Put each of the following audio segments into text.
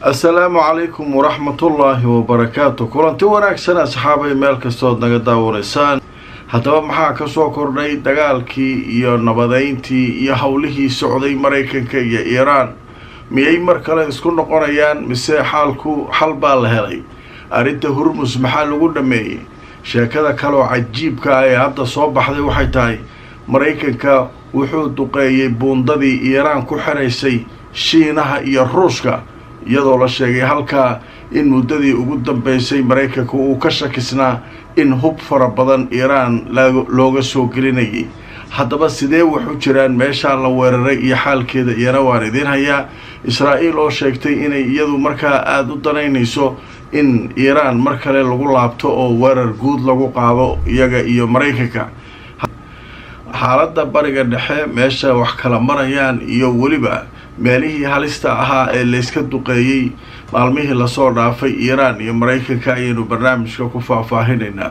السلام عليكم ورحمة الله وبركاته. كلنتي wanaagsan asxaabay meel kastood naga daawaneysaan. Haddaba maxaa ka soo kordhay dagaalkii iyo nabadeyntii iyo hawlihii socday Mareykanka iyo Iiraan? Miyay mar kale isku noqonayaan mise xalku xal baa la helay? Arrinta Hormuz maxaa lagu dhameeyay? Sheekada kale oo cajiibka ah ee hadda soo baxday waxay tahay Mareykanka wuxuu duqeeyay buundadii Iiraan ku xiraysay Shiinaha iyo Ruushka iyadoo la sheegay halka in muddadii ugu dambeysay Mareykanka uu ka shakisnaa in hub fara badan Iiraan looga soo gelinayay. haddaba sidee wax u jiraan meeshaan la weeraray iyo xaalkeeda iyana waan idin hayaa. Israa'iil oo sheegtay inay iyadu markaa aad u danaynayso in Iiraan mar kale lagu laabto oo weerar guud lagu qaado iyaga iyo Mareykanka. xaaladda bariga dhexe meesha wax kala marayaan iyo weliba meelihii halista ahaa ee la iska duqeeyay maalmihii la soo dhaafay Iiraan iyo Mareykanka ayaynu barnaamijka ku faahfaahinaynaa.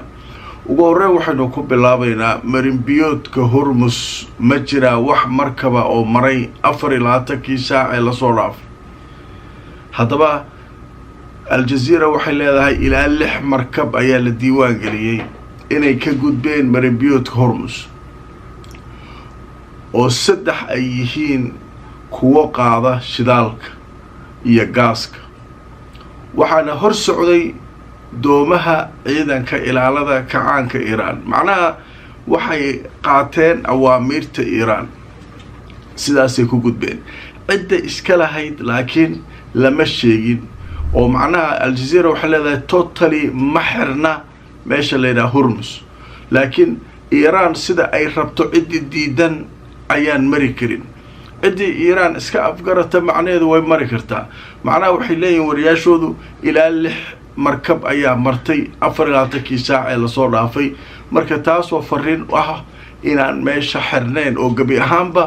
ugu horreyn waxaynu ku bilaabaynaa marinbiyoodka Hormuz ma jira wax markaba oo maray 24 saac ee la soo dhaafay. haddaba Al Jazeera waxay leedahay ilaa 6 markab ayaa la diiwaan geliyay inay ka gudbeen marinbiyoodka Hormuz oo 3 ay yihiin kuwo qaada shidaalka iyo gaaska. waxaana hor socday doomaha ciidanka ilaalada kacaanka Iiraan. macnaha waxay qaateen awaamiirta Iiraan sidaasay ku gudbeen. cidda iska lahayd laakiin lama sheegin oo macnaha Al Jazeera waxay leedahay totally ma xirna meesha la yiraahdo Hormuz, laakiin Iiraan sida ay rabto ciddi diidan ayaan mari karin. cidii Iiraan iska afgarata macnaheedu way mari kartaa. macnaha waxay leeyihiin wariyaashoodu ilaa 6 markab ayaa martay 24 saac ee la soo dhaafay. marka taas oo fariin ah inaan meesha xirnayn oo gabi ahaanba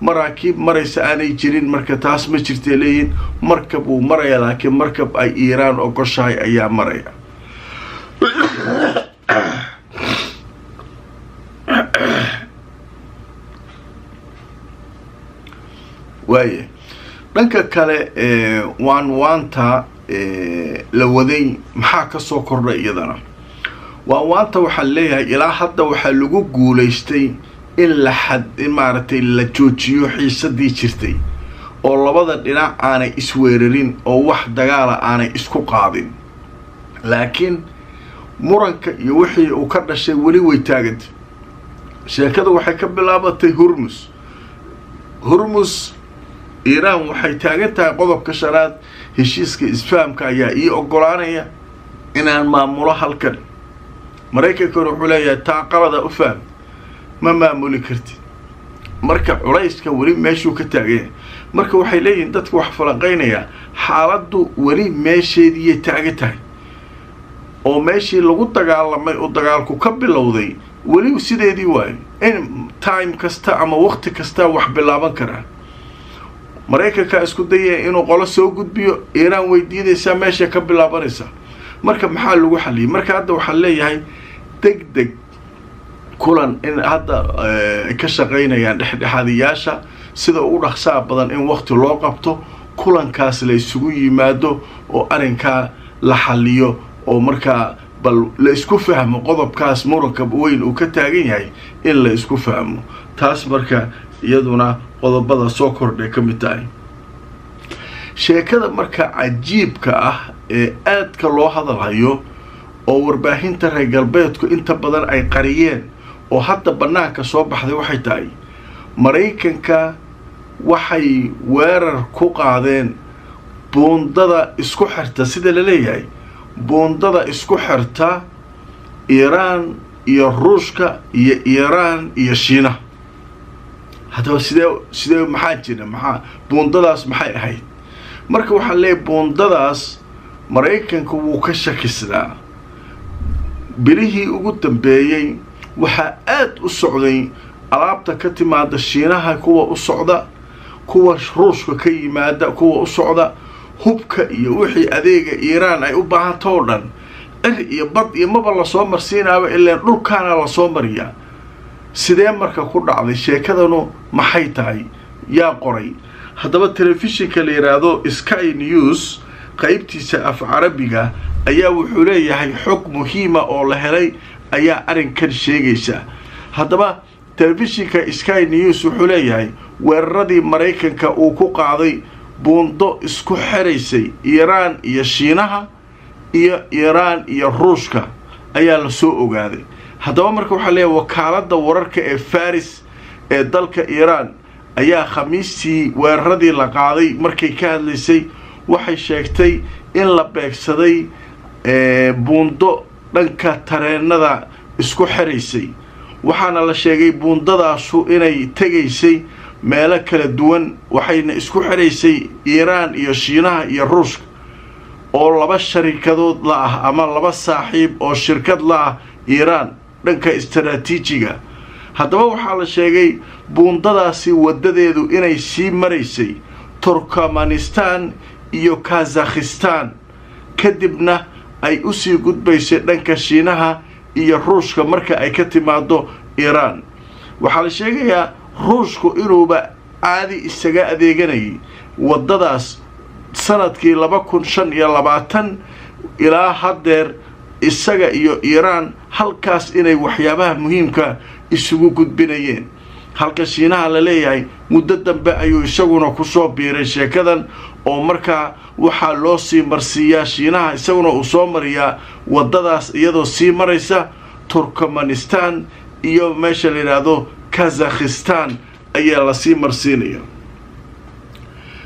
maraakiib maraysa aanay jirin. marka taas ma jirtay leeyihiin markab uu maraya laakiin markab ay Iiraan ogoshahay ayaa maraya. waaye dhanka kale waanta la waday maxaa ka soo kordhay iyadana. waanta waxaa leeyahay ilaa hadda waxaa lagu guulaystay in maaragtay la joojiyo xiisadii jirtay oo labada dhinac aanay isweerarin oo wax dagaala aanay isku qaadin. laakiin muranka iyo wixii uu ka dhashay weli way taagantay. sheekadu waxay ka bilaabatay Hormuz Iiraan waxay taagan tahay qodobka 5 heshiiska isfahamka ayaa ii ogolaanaya inaan maamulo halkan. Mareykanka wuxuu leeyahay taa qalada u faham ma maamuli kartid. marka culayska weli meeshuu ka taagan. marka waxay leeyihiin dadku wax falanqeynaya xaaladdu weli meesheedii taagan tahay oo meeshii lagu dagaalamay oo dagaalku ka bilowday weli sideedii waay. in time kasta ama waqti kasta wax bilaaban karaa. Mareykanka isku dayay inuu qolo soo gudbiyo Iiraan weydiinaysa meesha ka bilaabanaysa. marka maxaa lagu xaliyay? marka hadda waxa leeyahay degdeg kulan in hadda ka shaqeynayaan dhexdhexaadiyaasha sida ugu dhaqsaha badan in waqti loo qabto kulankaas la isugu yimaado oo arrinka la xaliyo oo marka bal la isku fahmo qodobkaas muranka weyn uu ka taagan yahay in la isku fahmo. taas marka iyaduna qodobada soo kordhay ka mid tahay. sheekada marka cajiibka ah ee aadka loo hadalhayo oo warbaahinta reer galbeedku inta badan ay qariyeen oo hadda banaanka soo baxday waxay tahay Mareykanka waxay weerar ku qaadeen buundada isku xirta sida la leeyahay buundada isku xirta Iiraan iyo Ruushka iyo Iiraan iyo Shiinaha. haddaba sidee maxaa jira buundadaas maxay ahayd? marka waxaa leeyahay buundadaas Mareykanka wuu ka shakisnaa. bilihii ugu dambeeyay waxaa aad u socday alaabta ka timaada Shiinaha, kuwa u socda, kuwa Ruushka ka yimaada, kuwa u socda hubka iyo wixii adeega Iiraan ay u baahanto oo dhan iyo bad iyo maba la soo marsiinaaba ilaa dhulkaana la soo mariyaa. sidee marka ku dhacday? sheekadanu maxay tahay? yaa qoray? haddaba telefishinka la yiraahdo Sky News qaybtiisa af carabiga ayaa wuxuu leeyahay xog muhiima oo la helay ayaa arrinkan sheegaysa. haddaba telefishinka Sky News wuxuu leeyahay weeraradii Mareykanka uu ku qaaday buundo isku xiraysay Iiraan iyo Shiinaha iyo Iiraan iyo Ruushka ayaa la soo ogaaday. haddaba marka waxa leeyahay wakaaladda wararka ee Faris ee dalka Iiraan ayaa khamiistii weeraradii la qaaday markay ka hadlaysay waxay sheegtay in la beegsaday buundo dhanka tareenada isku xiraysay. waxaana la sheegay buundadaasu inay tegaysay meelo kala duwan waxayna isku xiraysay Iiraan iyo Shiinaha iyo Ruushka oo laba sharikadood la ah ama laba saaxiib oo shirkad la ah Iiraan dhanka istaraatiijiga. haddaba waxaa la sheegay buundadaasi wadadeedu inay sii maraysay Turkmenistan iyo Kazakhstan kadibna ay u sii gudbaysay dhanka Shiinaha iyo Ruushka marka ay ka timaado Iiraan. waxaa la sheegayaa Ruushku inuuba caadi isaga adeeganayay wadadaas sanadkii 2025 ilaa haddeer isaga iyo Iiraan halkaas inay waxyaabaha muhiimka isugu gudbinayeen. halka Shiinaha la leeyahay muddo dambe ayuu isaguna ku soo biiray sheekadan oo markaa waxaa loo sii marsiiyaa Shiinaha isaguna uu soo mariyaa wadadaas iyadoo sii maraysa Turkmenistan iyo meesha la yiraahdo Kazakhstan ayaa la sii marsiinaya.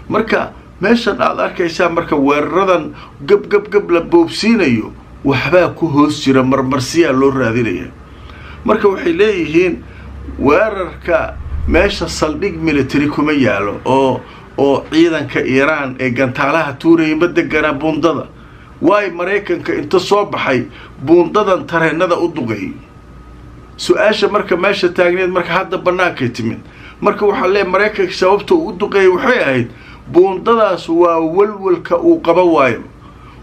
marka meeshan aad arkaysaa marka weeraradan gab la boobsiinayo waxbaa ku hoos jira marmarsiyaa loo raadinaya. marka waxay leeyihiin weerarka meesha saldhig military kuma yaalo oo ciidanka Iiraan ee gantaalaha tuurayay ma degana buundada. waay Mareykanka inta soo baxay buundadan tareenada u duqay. su-aasha marka meesha taagneed marka hadda banaanka timid marka waxa leeyahay Mareykanka sababta uu duqay waxay ahayd buundadaas waa walwalka uu qaba waayo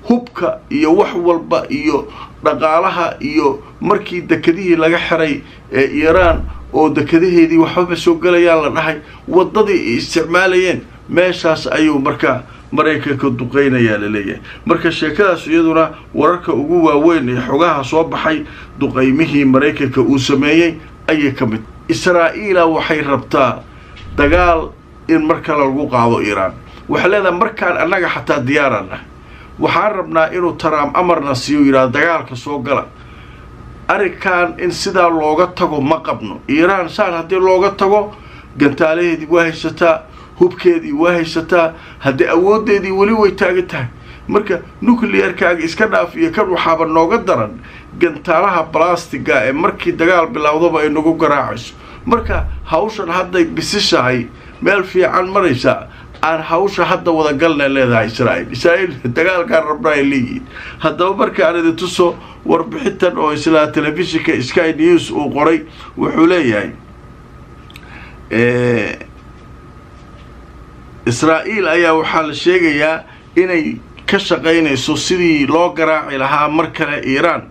hubka iyo wax walba iyo dhaqaalaha iyo markii dekadihii laga xiray ee Iiraan oo dekadaheedii waxba soo galayaan la dhahay wadadii isticmaalayeen meeshaas ayuu marka Mareykanka duqeynaya la leeyahay. marka sheekadaas iyaduna wararka ugu waaweyn ee xogaha soo baxay duqeymihii Mareykanka uu sameeyay ayay ka mid. Israa'iil waxay rabtaa dagaal in marka lagu qaado Iiraan. waxa leedahay markaan annaga xataa diyaarana waxaan rabnaa inuu Trump amarna siiyo yiraahdo dagaalka soo gala. arikaan in sidaa looga tago ma qabno. Iiraan saan haddii looga tago gantaalaheedii waa haysataa hubkeedii waa haysataa haddii awoodeedii weli way taagan tahay. marka nuclearkaaga iska dhaaf iyo kan waxaaba nooga daran gantaalaha balastiga ee markii dagaal bilowdaba ay nagu garaacayso. marka hawshan hadday bisishahay meel fiican maraysa aan hawsha hadda wada galna leedahay Israa'iil dagaalka rabnaa ay leeyihiin. haddaba marka aan idin tuso warbixintan oo isla telefishinka Sky News uu qoray wuxuu leeyahay Israa'iil ayaa waxaa la sheegayaa inay ka shaqaynayso sidii loo garaaci lahaa mar kale Iiraan.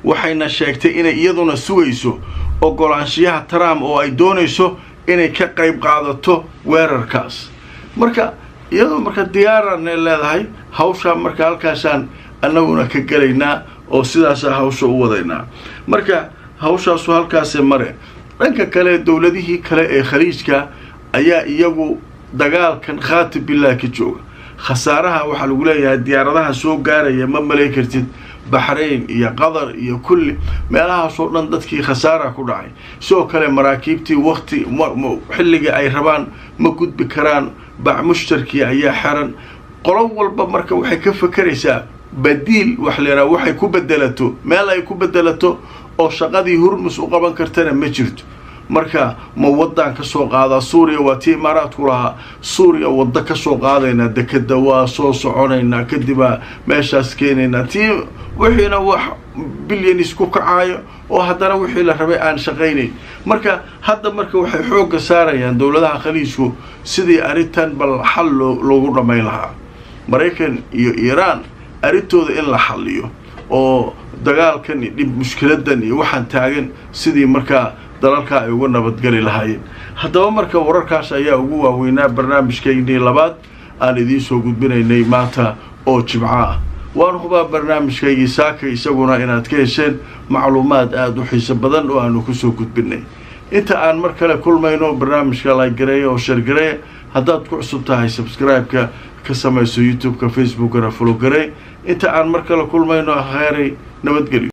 waxayna sheegtay inay iyaduna sugayso ogolaanshiyaha Trump oo ay doonayso inay ka qayb qaadato weerarkaas. marka iyadoo marka diyaaran leedahay hawsha marka halkaasaan annaguna ka galaynaa oo sidaas hawsha u wadaynaa. marka hawshaas halkaas mare dhanka kale dawladihii kale ee khaliijka ayaa iyagu dagaalkan khaatib billah ka jooga. khasaaraha waxa lagu leeyahay diyaaradaha soo gaaraya ma malay kartid Bahrain iyo Qatar iyo kulli meelahaas oo dhan dadkii khasaara ku dhacay. sidoo kale maraakiibtii waqti xilliga ay rabaan ma gudbi karaan bac mushtarki ayaa xiran. qolo walba marka waxay ka fakaraysaa badiil wax leeyahay waxay ku bedelato meel ay ku bedelato oo shaqadii Hormuz u qaban kartana ma jirto. marka ma wadan ka soo qaada Suuriya waa tii Imaaraadku lahaa Suuriya wada ka soo qaadayna dekada waa soo soconayna kadib meeshaas keenayna tii wixiina wax bilyan isku kacaayo oo haddana wixii la rabay aan shaqaynayn. marka hadda marka waxay xoog saarayaan dawladaha khaliijku sidii arintan bal xal loogu dhameyn lahaa. Mareykan iyo Iiraan arintooda in la xalliyo oo dagaalkan dib mushkiladan iyo waxaan taagan sidii marka dalalka ay uga nabadgali lahaayeen. haddaba marka wararkaas ayaa ugu waaweynaa barnaamijkeennii labaad aan idiin soo gudbinaynay maanta oo jimco ah waan hubaa barnaamijkaygii saaka isaguna inaad ka hesheen macluumaad aad u xiiso badan oo aanu ku soo gudbinay inta aan mar kale kulmayno barnaamijka like gareeya oo share gareeya haddaad ku cusub tahay subscribe-ka ka samayso youtube-ka facebook-kana follow garee inta aan mar kale kulmayno khayray nabadgelyo